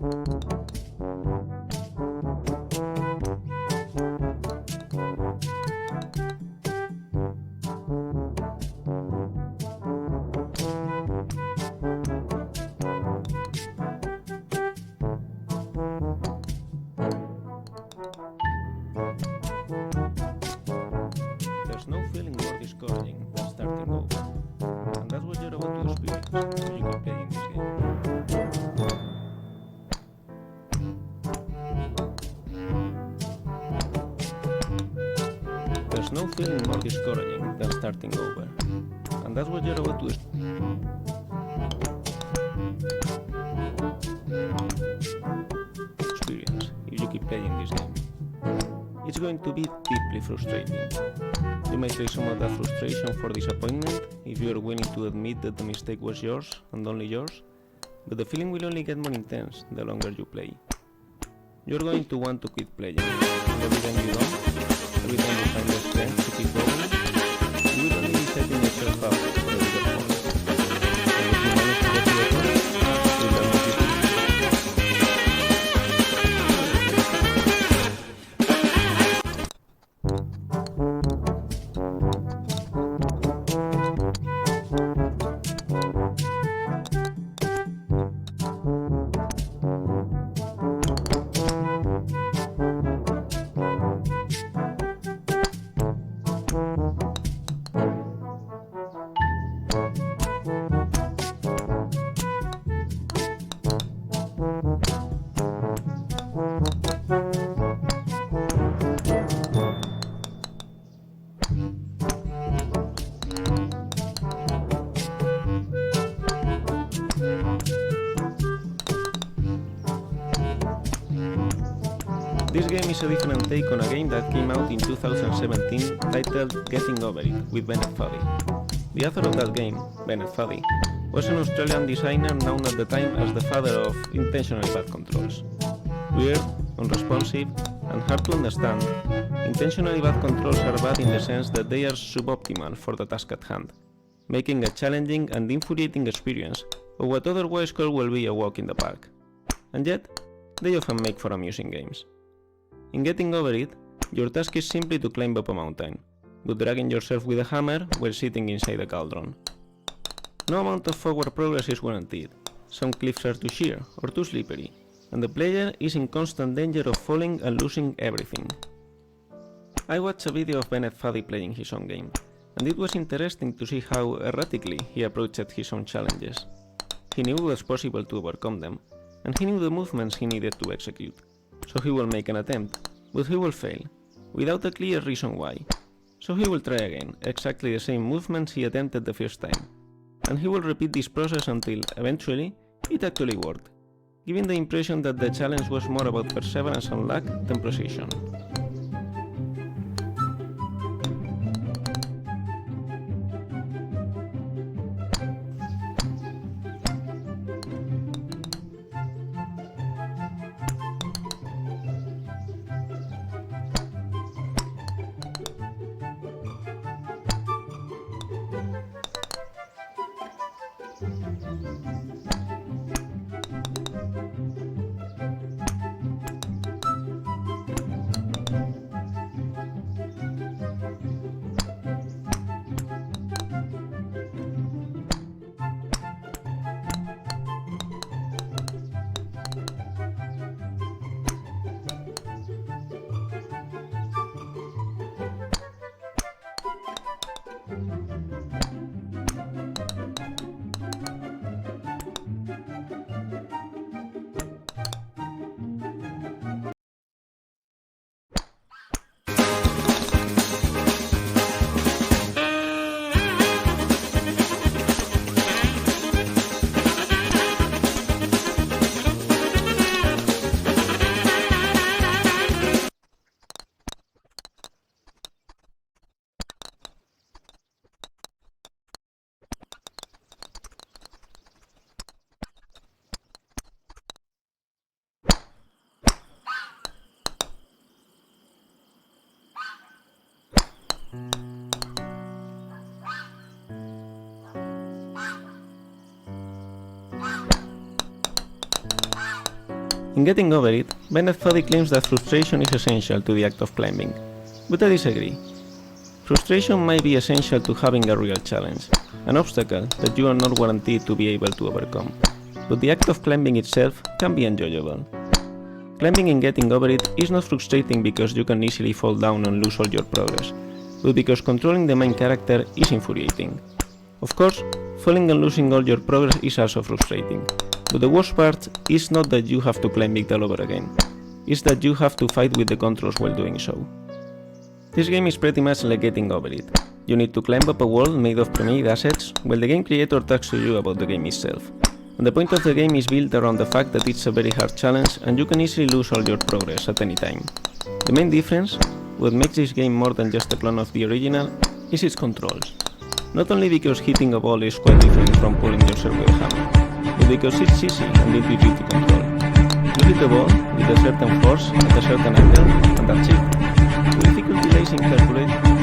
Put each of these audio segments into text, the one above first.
There's no feeling more discouraging than starting over, and that's what you're about to experience when you keep playing this game. There's no feeling more discouraging than starting over, and that's what you're about to experience if you keep playing this game. It's going to be deeply frustrating. You may trade some of that frustration for disappointment if you are willing to admit that the mistake was yours and only yours, but the feeling will only get more intense the longer you play. You're going to want to quit playing, and every time you don't, every time you find the strength to keep going, you will only be setting yourself up for a bigger fall. And if you manage to get to the top, you will not be This game is a different take on a game that came out in 2017 titled Getting Over It with Bennett Foddy. The author of that game, Bennett Foddy, was an Australian designer known at the time as the father of intentionally bad controls. Weird, unresponsive, and hard to understand, intentionally bad controls are bad in the sense that they are suboptimal for the task at hand, making a challenging and infuriating experience of what otherwise could well be a walk in the park. And yet, they often make for amusing games. In Getting Over It, your task is simply to climb up a mountain, but dragging yourself with a hammer while sitting inside a cauldron. No amount of forward progress is guaranteed. Some cliffs are too sheer or too slippery, and the player is in constant danger of falling and losing everything. I watched a video of Bennett Foddy playing his own game, and it was interesting to see how erratically he approached his own challenges. He knew it was possible to overcome them, and he knew the movements he needed to execute. So he will make an attempt, but he will fail, without a clear reason why. So he will try again, exactly the same movements he attempted the first time. And he will repeat this process until, eventually, it actually worked, giving the impression that the challenge was more about perseverance and luck than precision. In Getting Over It, Bennett Foddy claims that frustration is essential to the act of climbing, but I disagree. Frustration might be essential to having a real challenge, an obstacle that you are not guaranteed to be able to overcome, but the act of climbing itself can be enjoyable. Climbing and Getting Over It is not frustrating because you can easily fall down and lose all your progress, but because controlling the main character is infuriating. Of course, falling and losing all your progress is also frustrating, but the worst part is not that you have to climb it all over again, it's that you have to fight with the controls while doing so. This game is pretty much like Getting Over It. You need to climb up a wall made of pre-made assets, while the game creator talks to you about the game itself. And the point of the game is built around the fact that it's a very hard challenge and you can easily lose all your progress at any time. The main difference, what makes this game more than just a clone of the original, is its controls. Not only because hitting a ball is quite different from pulling yourself with a hammer, but because it's easy and intuitive to control. You hit the ball with a certain force at a certain angle, and that's it. The difficulty lies in calculating.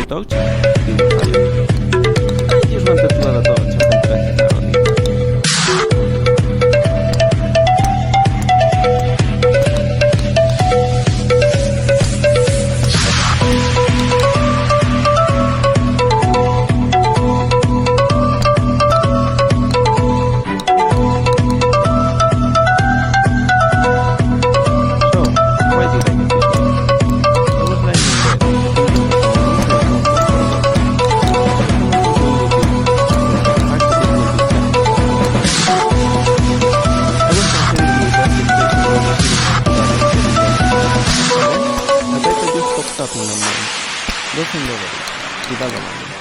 touch, he will fire. I just wanted to add a touch of interactive narrative. Golfing over it, without a